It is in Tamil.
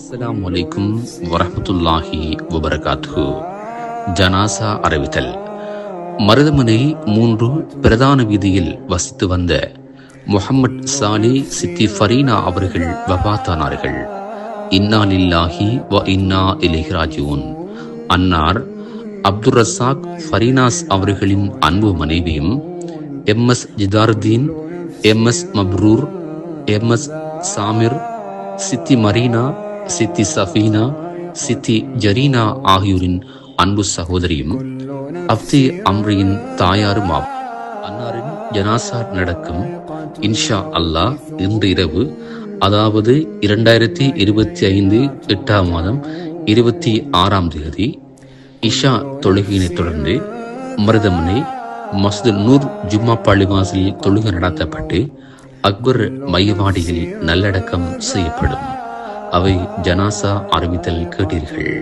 அஸ்ஸலாமு அலைக்கும் வரஹ்மத்துல்லாஹி வபரகாத்துஹு. ஜனாசா அறிவித்தல். மருதமனை 3 பிரதான வீதியில் வசித்து வந்த முஹம்மட் சாலி சித்தி ஃபரீனா அவர்கள் வபாத்தானார்கள். இன்னா லில்லாஹி வ இன்னா இலைஹி ராஜிஊன். அன்னார் அப்துர் ரஸாக் ஃபரீனாஸ் அவர்களின் அன்பு மனைவியும் MS ஜிதாருதீன், MS மப்ரூர், MS சாமிர், சித்தி மரீனா, சித்தி சஃபீனா, சித்தி ஜரீனா ஆகியோரின் அன்பு சகோதரியும் அப்தி அம்ரியின் தாயாரும் ஆவார். அன்னாரின் ஜனாசா நடக்கும் இன்ஷா அல்லாஹ் இன்று இரவு, அதாவது 2025 8ஆம் மாதம் 26ஆம் தேதி இஷா தொழுகையினை தொடர்ந்து மருதமனை மஸ்ஜிதுல் நூர் ஜும்மா பள்ளிவாசலில் தொழுகை நடத்தப்பட்டு அக்பர் மையவாடியில் நல்லடக்கம் செய்யப்படும். அவை ஜனாசா அறிவித்தல் கேட்டீர்கள்.